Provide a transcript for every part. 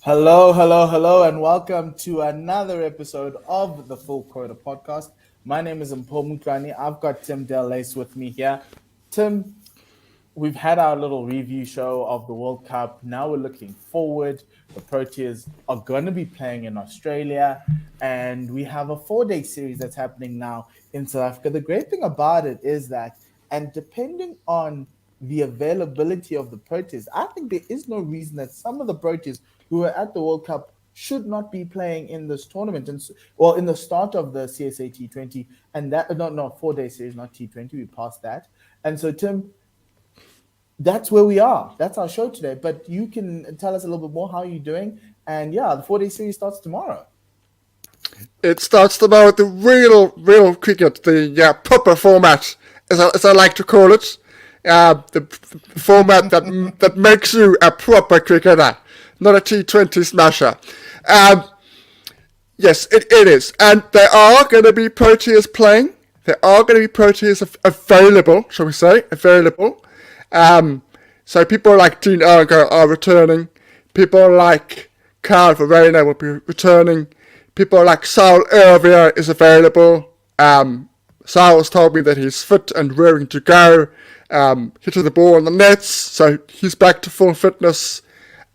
Hello, hello, hello, and welcome to another episode of the Full Quota Podcast. My name is Mpho and I've got Tim Delace with me here. Tim, we've had our little review show of the World Cup. Now we're looking forward. The Proteas are going to be playing in Australia, and we have a 4-day series that's happening now in South Africa. The great thing about it is that, and depending on the availability of the Proteas, I think there is no reason that some of the Proteas who are at the World Cup should not be playing in this tournament. And well, in the start of the CSA T20, and that no 4-day series, not T20. We passed that. And so, Tim, that's where we are. That's our show today. But you can tell us a little bit more. How are you doing? And yeah, the 4-day series starts tomorrow. It starts tomorrow with the real cricket, the proper format, as I like to call it. The format that makes you a proper cricketer, not a T20 smasher. Yes, it is. And there are going to be Proteas playing. There are going to be Proteas available, shall we say, available. So people like Dean Ergo are returning. People like Carl for Raynard will be returning. People like Saul Ervier is available. Saul's told me that he's fit and raring to go. Hitting the ball on the nets, so he's back to full fitness.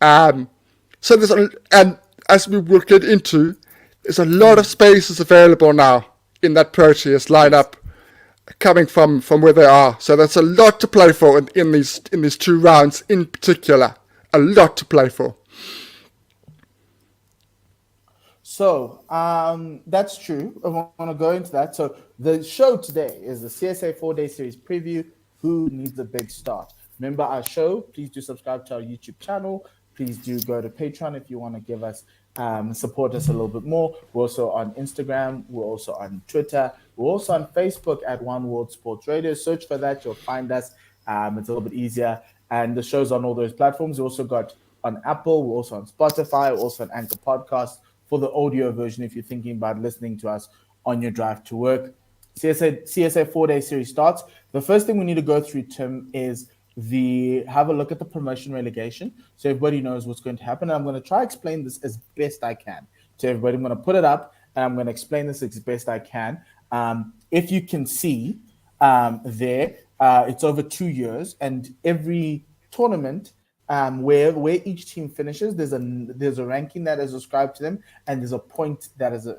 So and as we will get into, there's a lot of spaces available now in that Proteas lineup coming from where they are. So there's a lot to play for in these two rounds in particular. A lot to play for. So that's true. I want to go into that. So the show today is the CSA 4-day series preview. Who needs a big start? Remember our show. Please do subscribe to our YouTube channel. Please do go to Patreon if you want to give us support us a little bit more. We're also on Instagram. We're also on Twitter. We're also on Facebook at One World Sports Radio. Search for that. You'll find us. It's a little bit easier. And the show's on all those platforms. We also got on Apple. We're also on Spotify. We're also on Anchor Podcast for the audio version if you're thinking about listening to us on your drive to work. CSA 4-day series starts. The first thing we need to go through, Tim, is have a look at the promotion relegation so everybody knows what's going to happen. And I'm going to try to explain this as best I can to everybody. I'm going to put it up and I'm going to explain this as best I can. If you can see there, it's over 2 years, and every tournament where each team finishes, there's a ranking that is ascribed to them, and there's a point that is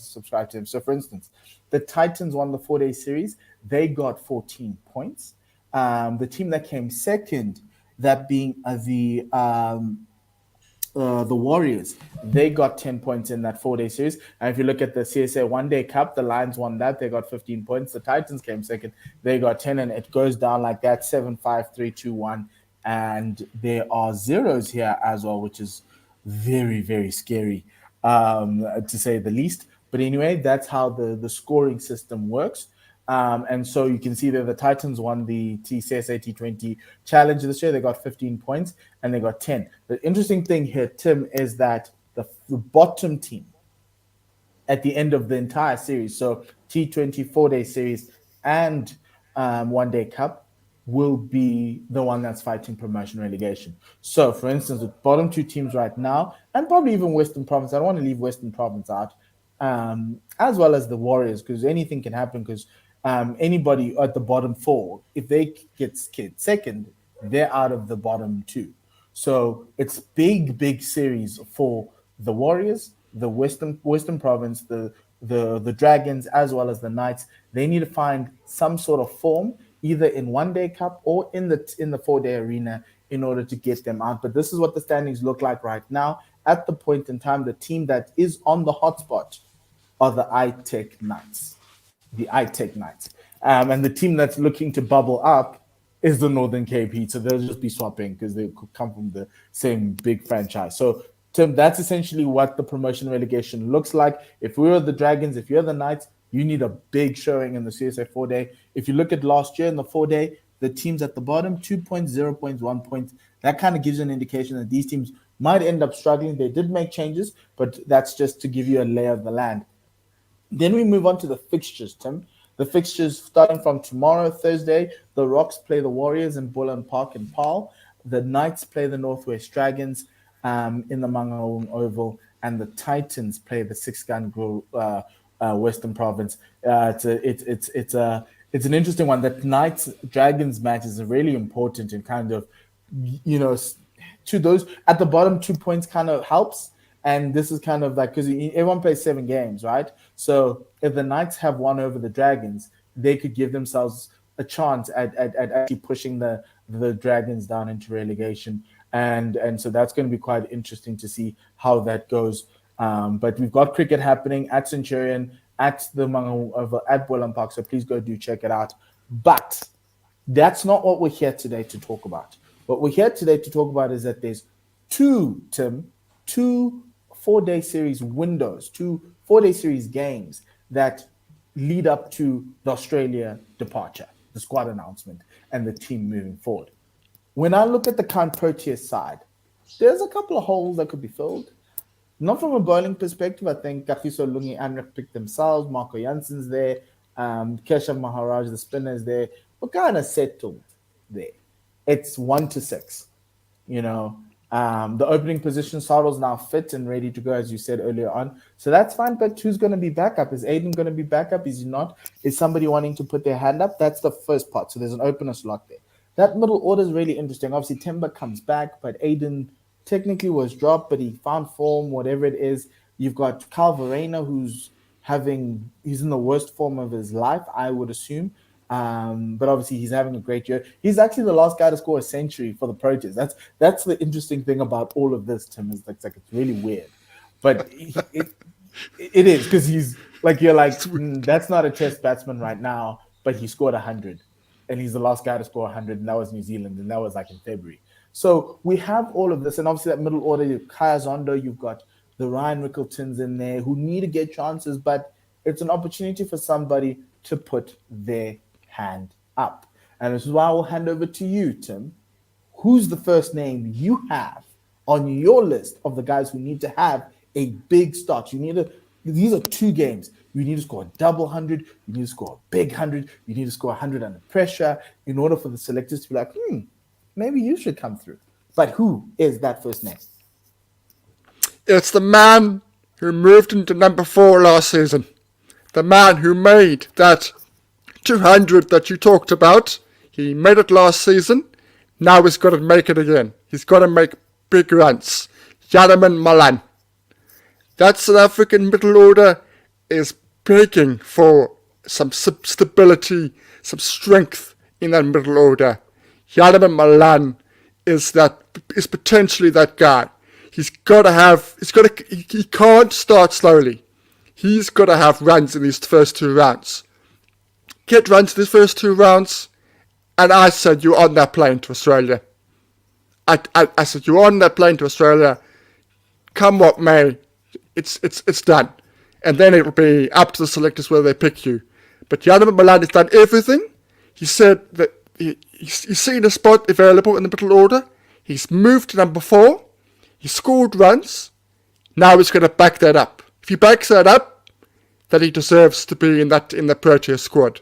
subscribed to them. So, for instance, the Titans won the 4-day series; they got 14 points. The team that came second, that being the Warriors, they got 10 points in that 4-day series. And if you look at the CSA 1-day Cup, the Lions won that. They got 15 points. The Titans came second. They got 10, and it goes down like that, 7, 5, 3, 2, 1. And there are zeros here as well, which is very, very scary, to say the least. But anyway, that's how the scoring system works. And so you can see that the Titans won the CSA T20 challenge this year. They got 15 points and they got 10. The interesting thing here, Tim, is that the bottom team at the end of the entire series, so T20 4-day series and 1-day Cup, will be the one that's fighting promotion relegation. So, for instance, the bottom two teams right now, and probably even Western Province, I don't want to leave Western Province out, as well as the Warriors, because anything can happen, because anybody at the bottom four, if they get second, they're out of the bottom two. So it's big series for the Warriors, the Western Province, the Dragons, as well as the Knights. They need to find some sort of form, either in 1-day Cup or in the 4-day arena, in order to get them out. But this is what the standings look like right now. At the point in time, the team that is on the hotspot are the iTech Knights. And the team that's looking to bubble up is the Northern Cape Heat. So they'll just be swapping because they come from the same big franchise. So, Tim, that's essentially what the promotion relegation looks like. If we were the Dragons, if you're the Knights, you need a big showing in the CSA 4-day. If you look at last year in the 4-day, the teams at the bottom, 2 points, 0 points, 1 point, that kind of gives you an indication that these teams might end up struggling. They did make changes, but that's just to give you a lay of the land. Then we move on to the fixtures, Tim. The fixtures starting from tomorrow, Thursday, the Rocks play the Warriors in Bullen Park in Paarl. The Knights play the Northwest Dragons. in the Mangaung Oval, and the Titans play the Six Gun Western Province. It's an interesting one. That Knights Dragons match is really important in kind of, to those at the bottom. 2 points kind of helps, and this is kind of like, because everyone plays 7 games, right? So if the Knights have won over the Dragons, they could give themselves a chance at actually pushing the Dragons down into relegation, and so that's going to be quite interesting to see how that goes. But we've got cricket happening at Centurion, at the at Boland Park, so please go do check it out. But that's not what we're here today to talk about. What we're here today to talk about is that there's two 4-day series windows, 4-day series games that lead up to the Australia departure, the squad announcement, and the team moving forward. When I look at the current Proteas side, there's a couple of holes that could be filled. Not from a bowling perspective. I think Kagiso Lungi and picked themselves. Marco Janssen's there. Keshav Maharaj, the spinner's there. We're kind of settled there. It's 1-6. The opening position, Sardo's now fit and ready to go, as you said earlier on. So that's fine, but who's going to be backup? Is Aiden going to be backup? Is he not? Is somebody wanting to put their hand up? That's the first part. So there's an opener slot there. That middle order is really interesting. Obviously, Timber comes back, but Aiden technically was dropped, but he found form, whatever it is. You've got Kyle Verreynne, he's in the worst form of his life, I would assume. But obviously he's having a great year. He's actually the last guy to score a century for the Proteas. That's the interesting thing about all of this, Tim, is it's really weird. But it is, because he's like, you're like, that's not a test batsman right now, but he scored 100. And he's the last guy to score 100, and that was New Zealand, and that was like in February. So we have all of this, and obviously that middle order, you've Kaya Zondo, you've got the Ryan Rickletons in there who need to get chances, but it's an opportunity for somebody to put their hand up. And this is why I will hand over to you, Tim. Who's the first name you have on your list of the guys who need to have a big start? These are 2 games. You need to score a double 100. You need to score a big 100. You need to score 100 under pressure in order for the selectors to be like, maybe you should come through. But who is that first name? It's the man who moved into number 4 last season. The man who made that 200 that you talked about. He made it last season. Now he's got to make it again. He's got to make big runs. Janneman Malan. That South African middle order is begging for some stability, some strength in that middle order. Janneman Malan is potentially that guy. He can't start slowly. He's got to have runs in these first 2 rounds. Get runs in these first 2 rounds, and I said you're on that plane to Australia. I said you're on that plane to Australia. Come what may, it's done. And then it'll be up to the selectors whether they pick you. But Janneman Malan has done everything. He said that he's seen a spot available in the middle order. He's moved to number 4. He scored runs. Now he's going to back that up. If he backs that up, then he deserves to be in the Proteas squad.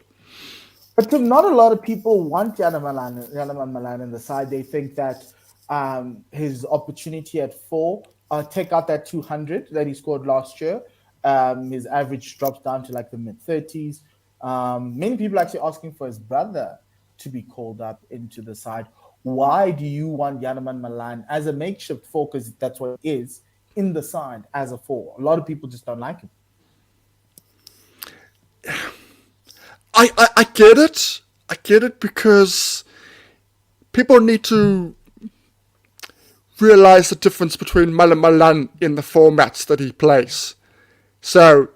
But Tim, not a lot of people want Janneman Malan in the side. They think that his opportunity at 4, take out that 200 that he scored last year. His average drops down to like the mid-30s. Many people actually asking for his brother to be called up into the side. Why do you want Janneman Malan as a makeshift 4, because that's what it is, in the side as a 4? A lot of people just don't like him. I get it. I get it, because people need to realize the difference between Malan in the formats that he plays. So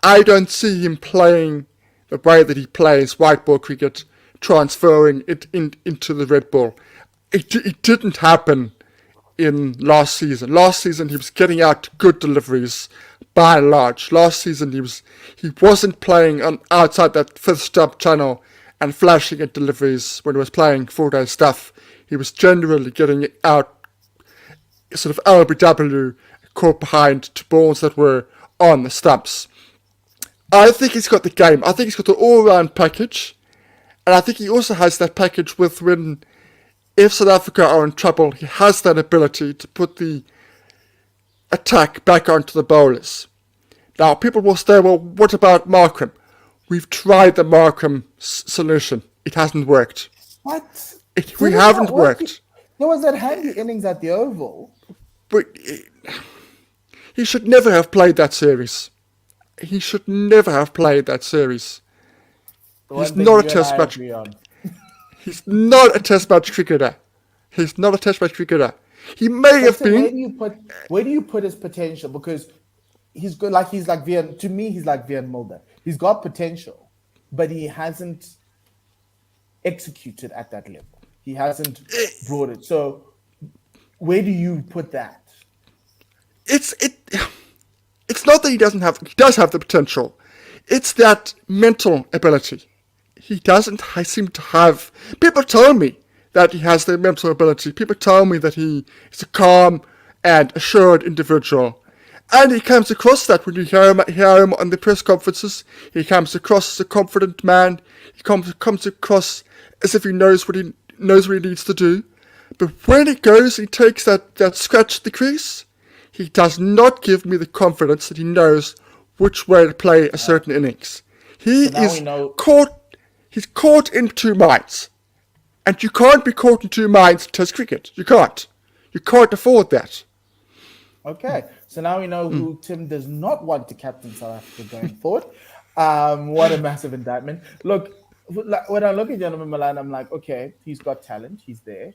I don't see him playing the way that he plays white ball cricket, transferring it into the red ball. It didn't happen in last season. Last season he was getting out good deliveries by and large. Last season he wasn't playing outside that 5th stump channel and flashing at deliveries when he was playing 4-day stuff. He was generally getting out sort of LBW, caught behind to balls that were on the stumps. I think he's got the game. I think he's got the all-round package. And I think he also has that package with when, if South Africa are in trouble, he has that ability to put the attack back onto the bowlers. Now, people will say, well, what about Markram? We've tried the Markram solution. It hasn't worked. What? We haven't worked. There was that handy innings at the Oval. But he should never have played that series. He's not a test match. He's not a test match cricketer. He may have been. Where do you put his potential? Because he's good. He's like Vian. To me, he's like Vian Mulder. He's got potential, but he hasn't executed at that level. He hasn't brought it. So, where do you put that? It's not that he does have the potential. It's that mental ability. He doesn't seem to have. People tell me that he has the mental ability. People tell me that he is a calm and assured individual. And he comes across that when you hear him on the press conferences. He comes across as a confident man. He comes across as if he knows what he needs to do. But when he goes and he takes that scratch at the crease, he does not give me the confidence that he knows which way to play a certain innings. He's caught in two minds. And you can't be caught in two minds in Test cricket. You can't. You can't afford that. Okay, so now we know who Tim does not want to captain South Africa going forward. What a massive indictment. Look, when I look at Janneman Malan, I'm like, okay, he's got talent. He's there.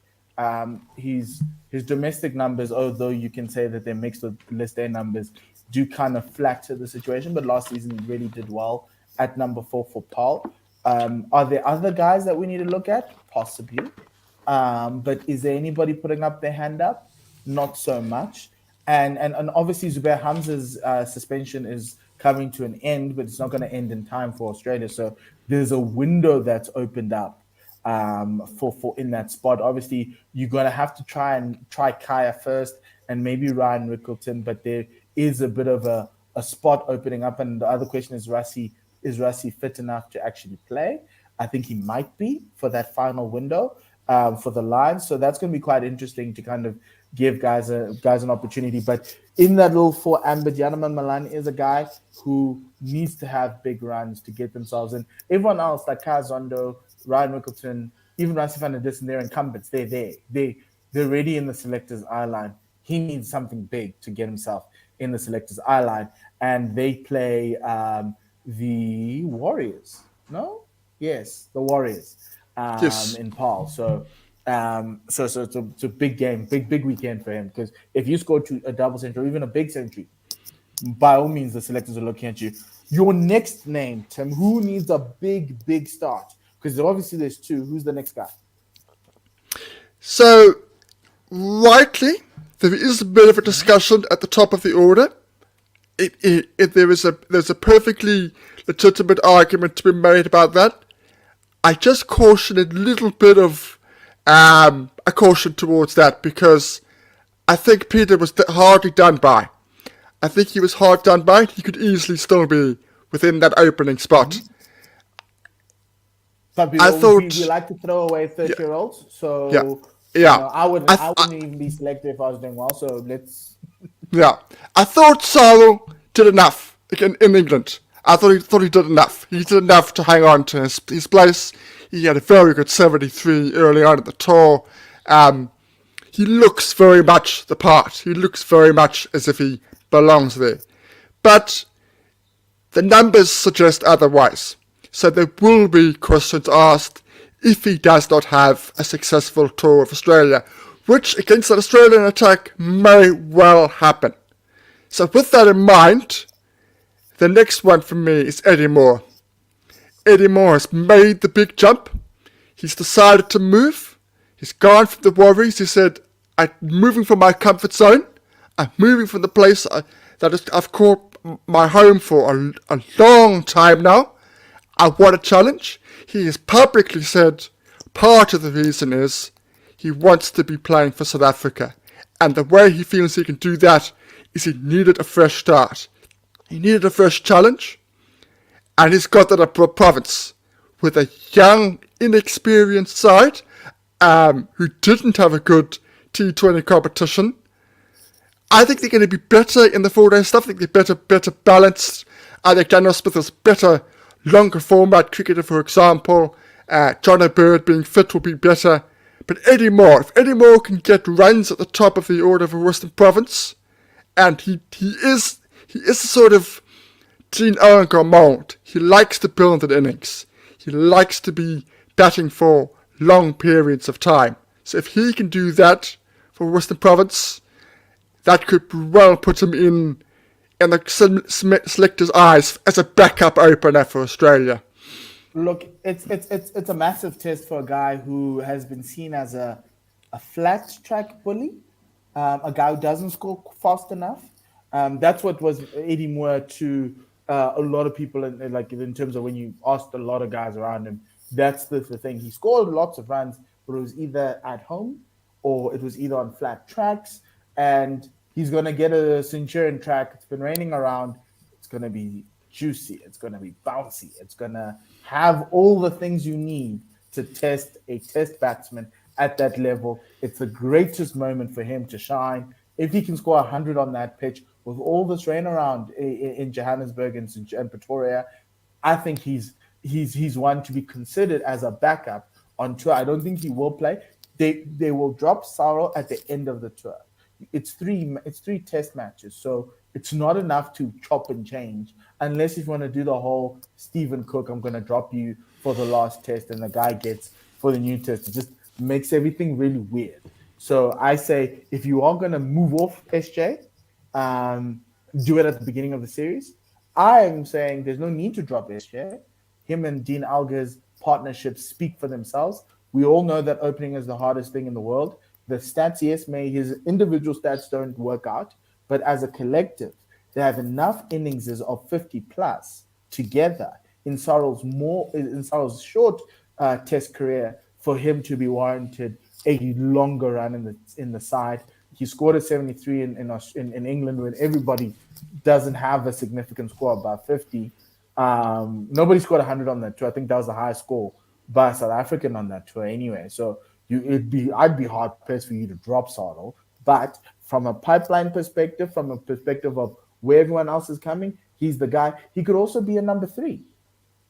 His domestic numbers, although you can say that they're mixed with List A numbers, do kind of flatter the situation. But last season, he really did well at number 4 for Paul. Are there other guys that we need to look at? Possibly. But is there anybody putting up their hand up? Not so much. And obviously Zubair Hamza's suspension is coming to an end, but it's not going to end in time for Australia. So there's a window that's opened up for in that spot. Obviously, you're going to have to try Kaya first and maybe Ryan Rickleton, but there is a bit of a spot opening up. And the other question is Rassie fit enough to actually play? I think he might be for that final window for the Lions. So that's going to be quite interesting to kind of give guys an opportunity. But in that little 4 ambit, Janneman Malan is a guy who needs to have big runs to get themselves in. Everyone else, like Kaya Zondo, Ryan Rickleton, even Rassie van der Dussen, they're incumbents. They're there. They're already in the selector's eye line. He needs something big to get himself in the selector's eye line. And they play the Warriors. No? Yes, the Warriors in Paul. So it's a big game, big weekend for him. Because if you score a double century or even a big century, by all means, the selectors are looking at you. Your next name, Tim, who needs a big start? Because obviously there's 2. Who's the next guy? So, rightly, there is a bit of a discussion at the top of the order. There's a perfectly legitimate argument to be made about that. I just caution a little bit of a caution towards that because I think Peter was hardly done by. I think he was hard done by. He could easily still be within that opening spot. Mm-hmm. Some people we like to throw away 30-year-olds, so I wouldn't even be selected if I was doing well. So let's. Yeah, I thought Sarlo did enough in England. I thought he did enough. He did enough to hang on to his place. He had a very good 73 early on at the tour. He looks very much the part. He looks very much as if he belongs there. But the numbers suggest otherwise. So there will be questions asked if he does not have a successful tour of Australia, which against an Australian attack may well happen. So with that in mind, the next one for me is Eddie Moore. Eddie Moore has made the big jump. He's decided to move. He's gone from the Warriors. He said, I'm moving from my comfort zone. I'm moving from the place that I've called my home for a long time now. I want a challenge. He has publicly said part of the reason is he wants to be playing for South Africa. And the way he feels he can do that is he needed a fresh start. He needed a fresh challenge. And he's got that at Province with a young, inexperienced side who didn't have a good T20 competition. I think they're going to be better in the 4-day stuff. I think they're better balanced. I think Daniel Smith is better, longer format cricketer, for example. John O'Bird being fit will be better. But Eddie Moore, if Eddie Moore can get runs at the top of the order for Western Province, and he is the sort of Dean Owengar mould. He likes to build an innings. He likes to be batting for long periods of time. So if he can do that for Western Province, that could well put him in the selector's eyes as a backup opener for Australia. Look, it's a massive test for a guy who has been seen as a flat track bully, a guy who doesn't score fast enough. That's what was Eddie Moore to a lot of people, in terms of when you asked a lot of guys around him. That's the thing. He scored lots of runs, but it was either at home or it was either on flat tracks. And he's going to get a Centurion track. It's been raining around. It's going to be juicy. It's going to be bouncy. It's going to have all the things you need to test a test batsman at that level. It's the greatest moment for him to shine. If he can score 100 on that pitch with all this rain around in Johannesburg and Pretoria, I think he's one to be considered as a backup on tour. I don't think he will play. They will drop Sarro at the end of the tour. It's three test matches, so it's not enough to chop and change unless if you want to do the whole Stephen Cook, I'm going to drop you for the last test and the guy gets for the new test. It just makes everything really weird. So I say if you are going to move off SJ, do it at the beginning of the series. I am saying there's no need to drop SJ. Him and Dean Alger's partnerships speak for themselves. We all know that opening is the hardest thing in the world. The stats, yes, his individual stats don't work out, but as a collective, they have enough innings of 50 plus together in Sarro's short test career for him to be warranted a longer run in the side. He scored a 73 in England when everybody doesn't have a significant score above 50. Nobody scored 100 on that tour. I think that was the highest score by a South African on that tour anyway. So I'd be hard pressed for you to drop Sarro. But from a pipeline perspective, from a perspective of where everyone else is coming, he's the guy. He could also be a number 3.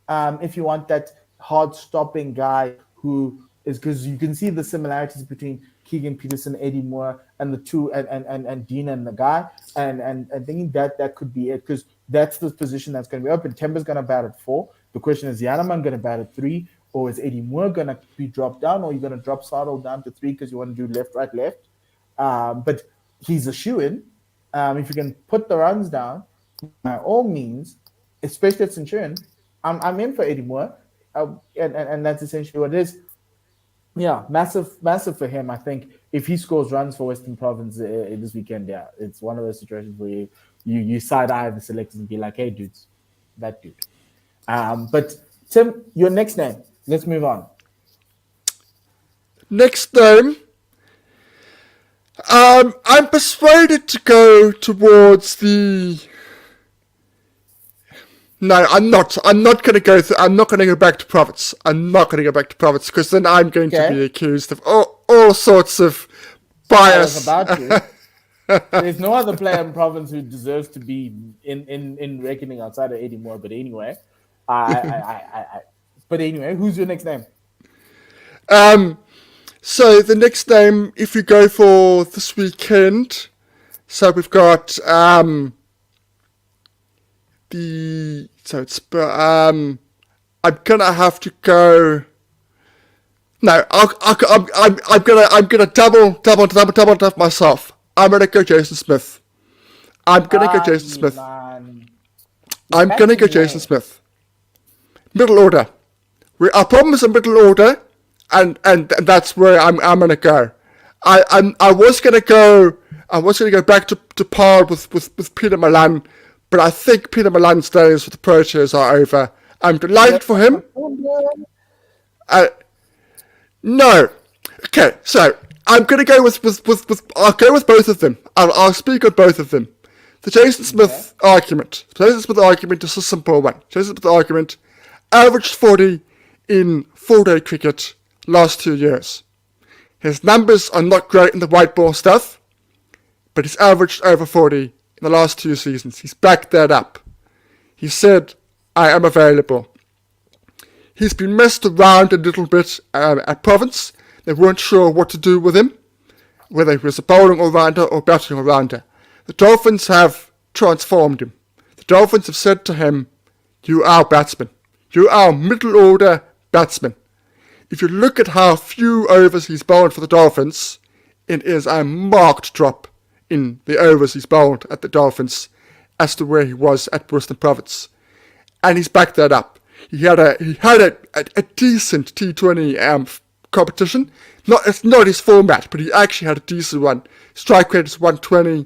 If you want that hard stopping guy who is, because you can see the similarities between Keegan Peterson, Eddie Moore, and the two and Dean and the guy, and thinking that could be it, because that's the position that's going to be open. Timber's going to bat at 4. The question is Janneman going to bat at 3, or is Eddie Moore going to be dropped down, or are you going to drop Sarro down to 3 because you want to do left, right, left? But he's a shoo-in. If you can put the runs down, by all means, especially at Centurion, I'm in for Eddie Moore, and that's essentially what it is. Yeah, massive for him. I think if he scores runs for Western Province this weekend, yeah, it's one of those situations where you side-eye the selectors and be like, hey, dudes, that dude. But Tim, your next name. Let's move on. Next name. I'm persuaded to go towards the. No, I'm not. I'm not going to go. I'm not going to go back to Province. I'm not going to go back to Province because then I'm going to be accused of all sorts of bias. There's no other player in Province who deserves to be in reckoning outside of Eddie Moore. But anyway, But anyway, who's your next name? So the next name, if you go for this weekend, so we've got I'm gonna have to go. No, I'm gonna double myself. I'm gonna go Jason Smith. I'm gonna go Jason Smith. Middle order. Our problem is a middle order, and that's where I'm gonna go. I was gonna go back to par with Peter Malan, but I think Peter Malan's days with the Proteas are over. I'm delighted for him. No. Okay, so I'm gonna go with I'll go with both of them. I'll speak on both of them. The Jason Smith argument. The Jason Smith argument is a simple one. Jason Smith argument averaged 40 in 4-day cricket last 2 years. His numbers are not great in the white ball stuff, but he's averaged over 40 in the last 2 seasons. He's backed that up. He said, I am available. He's been messed around a little bit at Province. They weren't sure what to do with him, whether he was a bowling all-rounder or batting all-rounder. The Dolphins have transformed him. The Dolphins have said to him, you are a batsman. You are a middle-order batsman. If you look at how few overs he's bowled for the Dolphins, it is a marked drop in the overs he's bowled at the Dolphins as to where he was at Western Province. And he's backed that up. He had a decent T20 competition. It's not his format, but he actually had a decent one. Strike rate is 120.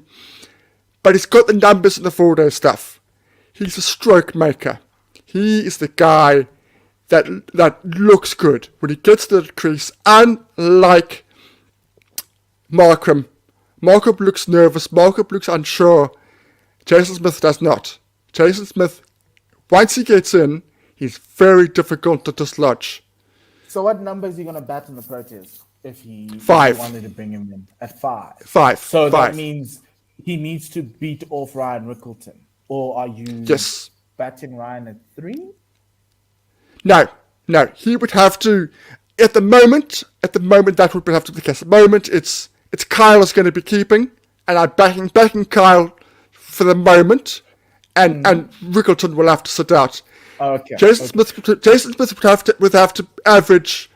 But he's got the numbers in the 4-day stuff. He's a stroke maker. He is the guy that looks good when he gets to the crease, unlike Markram. Markram looks nervous, Markram looks unsure. Jason Smith does not. Jason Smith, once he gets in, he's very difficult to dislodge. So what number is he going to bat in the Proteas if he 5. wanted to bring him in at 5? 5. So 5. that means he needs to beat off Ryan Rickleton. Or are you batting Ryan at 3? No, he would have to. At the moment, that would have to be the case. At the moment, it's Kyle is going to be keeping, and I'm backing Kyle for the moment, and Rickleton will have to sit out. Okay. Jason Smith would have to average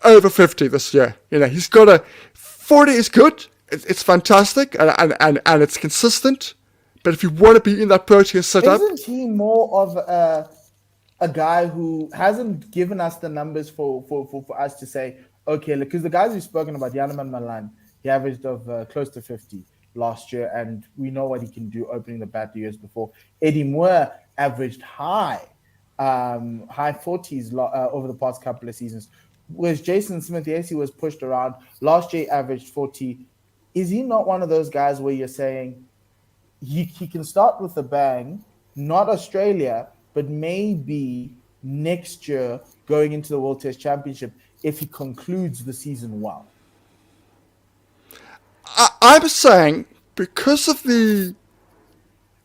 over 50 this year. You know, he's got 40 is good. It's fantastic, and it's consistent. But if you want to be in that Proteas setup, isn't he more of a guy who hasn't given us the numbers for us to say, okay, because the guys we've spoken about, Janneman Malan, he averaged of close to 50 last year, and we know what he can do opening the bat the years before. Eddie Moore averaged high 40s over the past couple of seasons. Whereas Jason Smith, yes, he was pushed around. Last year averaged 40. Is he not one of those guys where you're saying he can start with a bang, not Australia, but maybe next year going into the World Test Championship if he concludes the season well? I'm saying because of the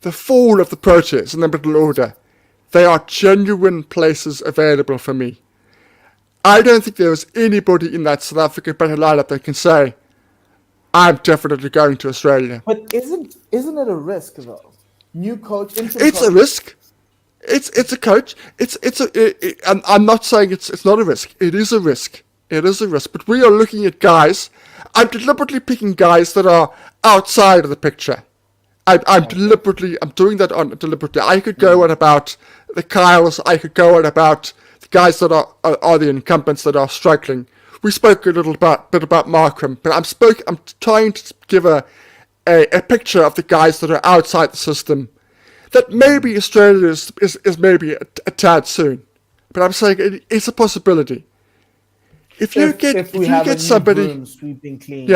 fall of the Proteas in the middle order, they are genuine places available for me. I don't think there is anybody in that South African batting lineup that can say, I'm definitely going to Australia. But isn't it a risk though? New coach, it's a risk. It's a coach. I'm not saying it's not a risk. It is a risk. It is a risk. But we are looking at guys. I'm deliberately picking guys that are outside of the picture. I'm doing that deliberately. I could go on about the Kyles. I could go on about the guys that are the incumbents that are struggling. We spoke a little bit about Markram, but I'm trying to give a picture of the guys that are outside the system. That maybe Australia is maybe a tad soon, but I'm saying it's a possibility. If you get somebody sweeping clean,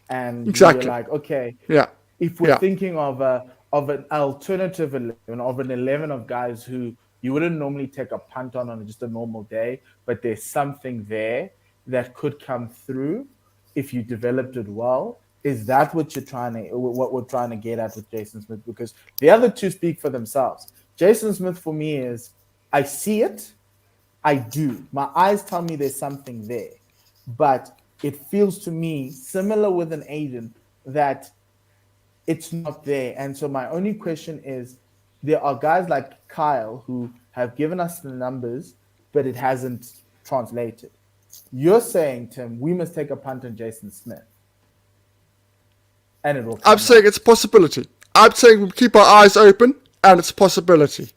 and exactly, you're like, okay, yeah. If we're thinking of an alternative 11, of an 11 of guys who you wouldn't normally take a punt on just a normal day, but there's something there that could come through if you developed it well. Is that what we're trying to get at with Jason Smith? Because the other two speak for themselves. Jason Smith for me is, I see it, I do. My eyes tell me there's something there, but it feels to me similar with an agent that it's not there. And so my only question is, there are guys like Kyle who have given us the numbers, but it hasn't translated. You're saying, Tim, we must take a punt on Jason Smith. And it will come saying it's a possibility. I'm saying we keep our eyes open, and it's a possibility.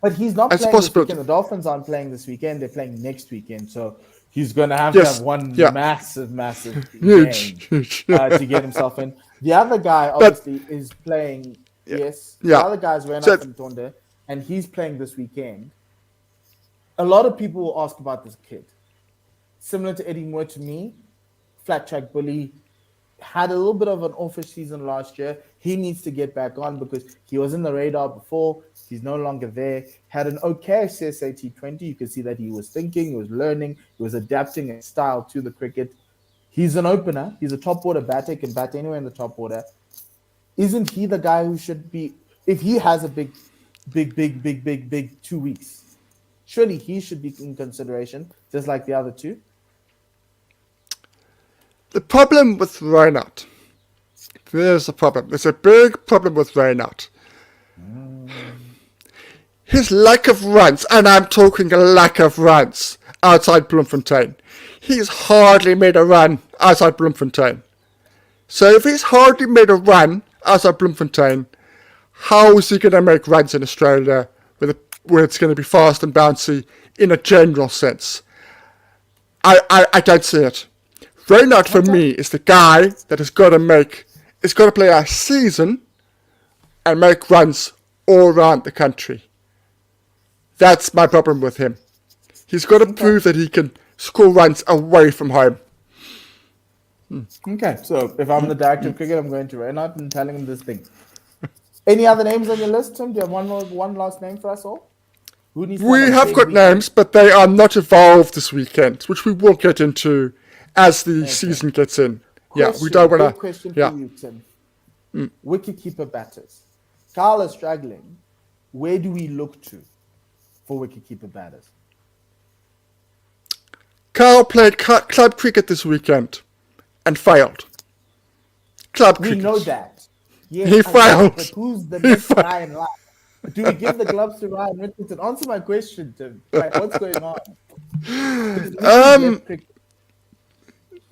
But he's not playing this weekend. The Dolphins aren't playing this weekend. They're playing next weekend. So he's going to have one massive game to get himself in. The other guy, obviously, is playing. Yes. The other guy's Raynard and Tonder, and he's playing this weekend. A lot of people will ask about this kid. Similar to Eddie Moore to me, flat track bully, had a little bit of an offish season last year. He needs to get back on because he was in the radar before. He's no longer there. Had an okay CSA T20. You can see that he was thinking, he was learning, he was adapting his style to the cricket. He's an opener. He's a top order batter. He can bat anywhere in the top order. Isn't he the guy who should be? If he has a big 2 weeks, surely he should be in consideration, just like the other two. The problem with Raynard, there's a problem. There's a big problem with Raynard. His lack of runs, and I'm talking a lack of runs outside Bloemfontein. He's hardly made a run outside Bloemfontein. So if he's hardly made a run outside Bloemfontein, how is he going to make runs in Australia where it's going to be fast and bouncy in a general sense? I don't see it. Raynard for me is the guy that has got to play a season and make runs all around the country. That's my problem with him. He's got to prove that he can score runs away from home. Okay, so if I'm the director of cricket, I'm going to Raynard and telling him this thing. Any other names on your list, Tim? Do you have one last name for us all? We have got names, but they are not evolved this weekend, which we will get into as the season gets in. We don't want to. Question for you, Tim. Wicketkeeper batters. Carl is struggling. Where do we look to for wicketkeeper batters? Carl played club cricket this weekend and failed. Club cricket. We know that. Yes, he failed. But who's the next guy in line? Do we give the gloves to Ryan Richardson? Answer my question, Tim. Like, what's going on?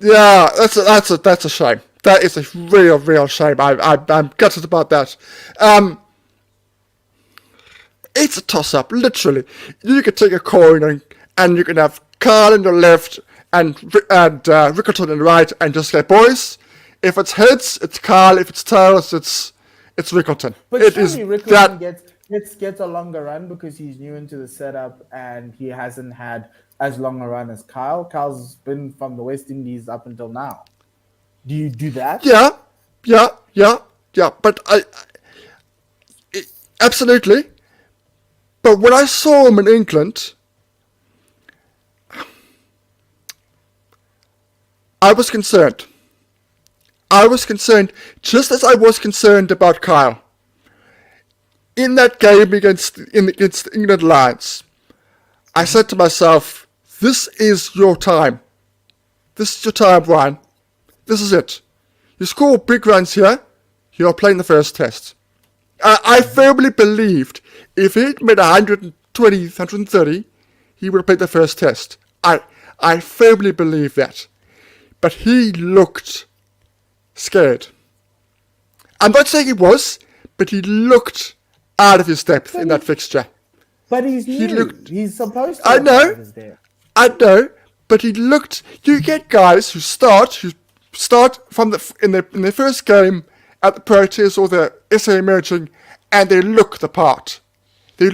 Yeah, that's a shame. That is a real shame. I'm gutted about that. It's a toss-up, literally. You could take a coin and you can have Carl on the left and Rickerton on the right, and just say, boys, if it's heads, it's Carl. If it's tails, it's Rickerton. But surely Rickerton gets a longer run because he's new into the setup and he hasn't had as long a run as Kyle. Kyle's been from the West Indies up until now. Do you do that? Yeah. But absolutely. But when I saw him in England, I was concerned. Just as I was concerned about Kyle. In that game against the England Lions, I said to myself, this is your time. This is your time, Ryan. This is it. You score big runs here, you're playing the first test. I firmly believed if he'd made 120, 130, he would have played the first test. I firmly believe that. But he looked scared. I'm not saying he was, but he looked out of his depth in that fixture. But he's new. He's supposed to. I know, but he looked. You get guys who start from in their first game at the Proteas or the SA Emerging, and they look the part. He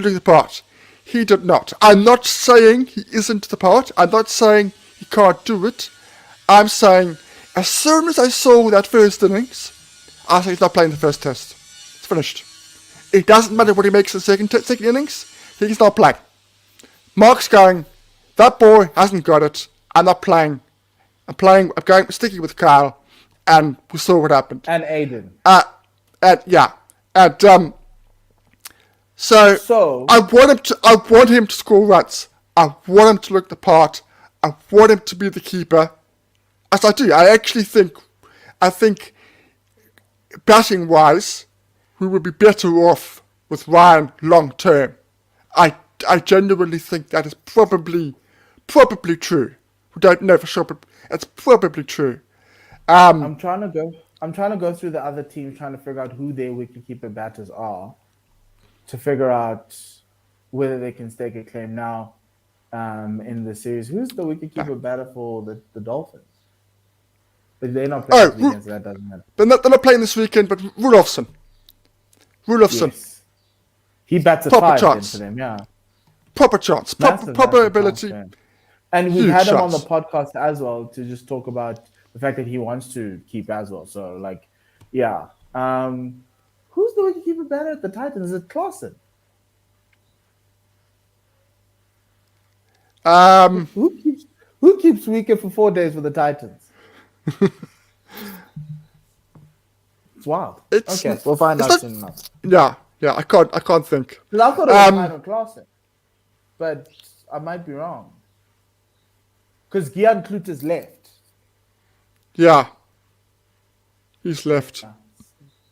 did not. I'm not saying he isn't the part. I'm not saying he can't do it. I'm saying as soon as I saw that first innings, I said he's not playing the first test. It's finished. It doesn't matter what he makes in second innings. He's not playing. Mark's going, that boy hasn't got it. I'm not playing. I'm sticking with Kyle, and we saw what happened. And Aiden. So I want him to score runs. I want him to look the part. I want him to be the keeper. As I do. I think batting wise, we would be better off with Ryan long term. I genuinely think that is probably true. We don't know for sure, but it's probably true. I'm trying to go through the other teams, trying to figure out who their wicketkeeper batters are, to figure out whether they can stake a claim now in the series. Who's the wicketkeeper batter for the Dolphins? But they're not playing this weekend, so that doesn't matter. They're not playing this weekend, but Rudolfsson. Yes. He bats a proper 5 chance. for them, yeah. Proper chance. Proper ability. And we've had him on the podcast as well to just talk about the fact that he wants to keep as well. So, yeah. Who's the wicketkeeper batter at the Titans? Is it Clausen? Who keeps wicket for 4 days for the Titans? It's wild. It's Okay, we'll find out not, soon enough. Yeah. I can't think. I thought it was Final Classic, but I might be wrong. Because Gian Kluter's left. Yeah, he's left.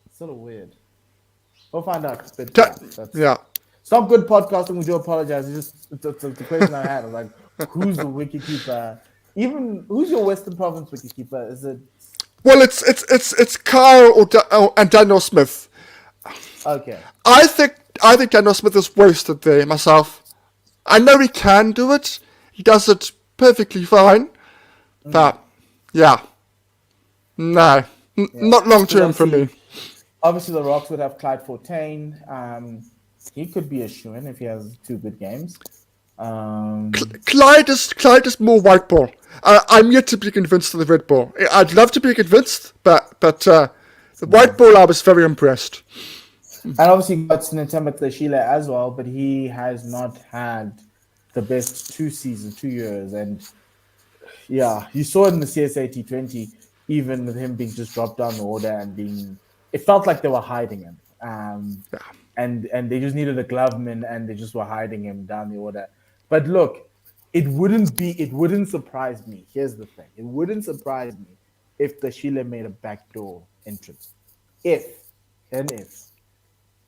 It's sort of weird. We'll find out. But yeah. It's not good podcasting. We do apologize. It's the question I had. I was like, who's the wicketkeeper? Even who's your Western Province wicketkeeper? Is it? Well, it's Kyle and Daniel Smith. Okay. I think Daniel Smith is wasted there myself. I know he can do it. He does it perfectly fine. But yeah, no, not long term for me. Obviously, the Rocks would have Clyde Fortain. He could be a shoo-in if he has 2 good games. Clyde is more white ball. I'm yet to be convinced of the red ball. I'd love to be convinced, but the white ball, I was very impressed. And obviously, you got Ntamba Tleshile as well, but he has not had the best 2 years. And yeah, you saw it in the CSA T20, even with him being just dropped down the order and being, it felt like they were hiding him. And they just needed a gloveman, and they just were hiding him down the order. But look, it wouldn't surprise me. Here's the thing. It wouldn't surprise me if Tleshile made a backdoor entrance. If.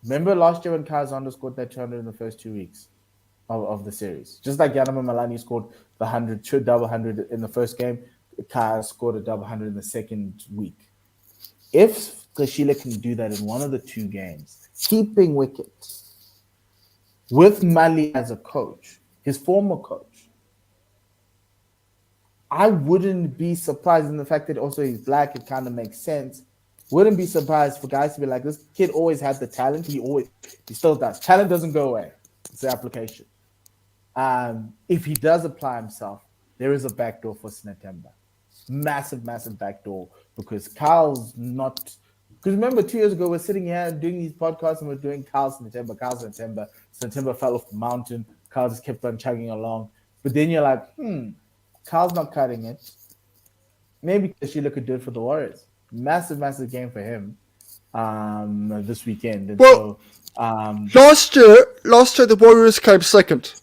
Remember last year when Kazanda scored that 200 in the first 2 weeks of the series? Just like Janneman Malan scored the 100, double 100 in the first game, Kaz scored a double 100 in the second week. If Tleshile can do that in one of the 2 games, keeping wickets, with Mali as a coach, his former coach, I wouldn't be surprised in the fact that also he's black. It kind of makes sense. Wouldn't be surprised for guys to be like, this kid always had the talent. He still does. Talent doesn't go away. It's the application. If he does apply himself, there is a backdoor for Ntamba. Massive backdoor, because Kyle's not. Because remember, 2 years ago, we're sitting here doing these podcasts and we're doing Kyle's Ntamba. Ntamba fell off the mountain. Kyle just kept on chugging along. But then you're like, Kyle's not cutting it. Maybe Tleshile could do it for the Warriors. Massive game for him this weekend. And last year the Warriors came second.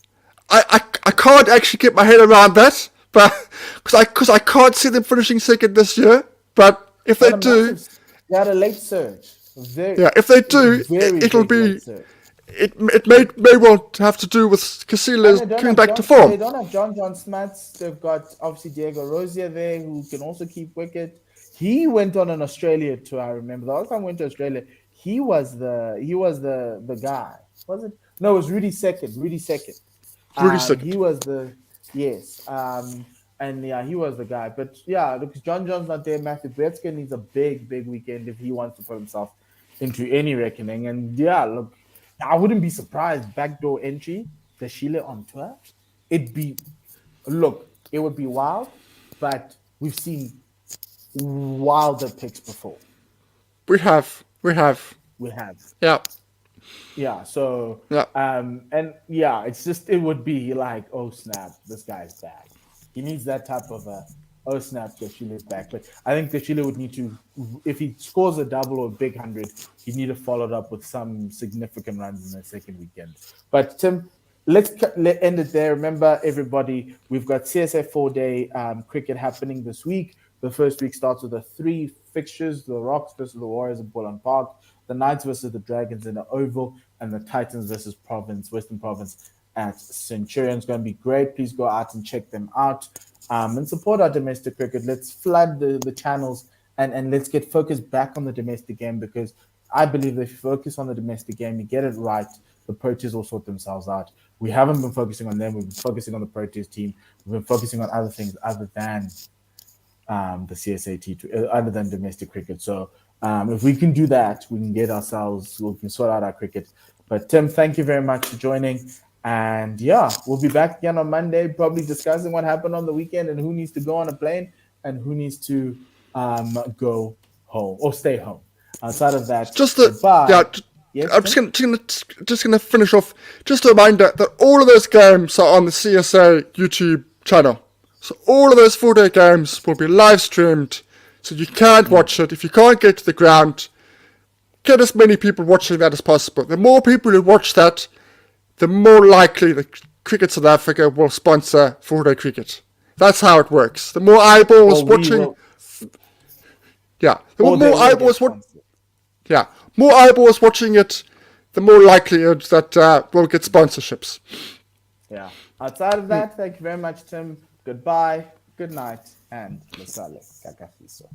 I can't actually get my head around that, but because I can't see them finishing second this year. But if they do, they had a late surge. If they do, it'll be. It may well have to do with Casilas coming back to form. They don't have John Smats. They've got obviously Diego Rosier there, who can also keep wicket. He went on an Australia tour. I remember the last time I went to Australia, he was the guy. Was it? No, it was Rudy Second. He was the he was the guy. But yeah, look, John's not there. Matthew Bretzker needs a big weekend if he wants to put himself into any reckoning. And yeah, look, I wouldn't be surprised. Backdoor entry, Tleshile on tour. It would be wild, but we've seen wilder picks before. We have. Yeah. So it's just, it would be like, oh snap, this guy's back. He needs that type of oh snap, Tleshile's back. But I think Tleshile would need to, if he scores a double or a big 100, he'd need to follow it up with some significant runs in the second weekend. But Tim, let's end it there. Remember, everybody, we've got CSA 4-day cricket happening this week. The first week starts with the 3 fixtures: the Rocks versus the Warriors in Boland Park, the Knights versus the Dragons in the Oval, and the Titans versus Western Province at Centurion. It's going to be great. Please go out and check them out and support our domestic cricket. Let's flood the channels and let's get focused back on the domestic game, because I believe that if you focus on the domestic game, you get it right, the Proteas will sort themselves out. We haven't been focusing on them. We've been focusing on the Proteas team. We've been focusing on other things other than the CSA other than domestic cricket. So if we can do that, we can sort out our cricket. But Tim, thank you very much for joining. And yeah, we'll be back again on Monday, probably discussing what happened on the weekend and who needs to go on a plane and who needs to go home or stay home. Outside of that, I'm just gonna finish off. Just a reminder that all of those games are on the CSA YouTube channel. So all of those 4-day games will be live streamed, so you can watch it. If you can't get to the ground, get as many people watching that as possible. The more people who watch that, the more likely the Cricket South Africa will sponsor 4-day cricket. That's how it works. The more eyeballs watching, the more eyeballs watching it, the more likelihood that we'll get sponsorships. Yeah. Outside of that, thank you very much, Tim. Goodbye, good night, and Lesale Kakafiso.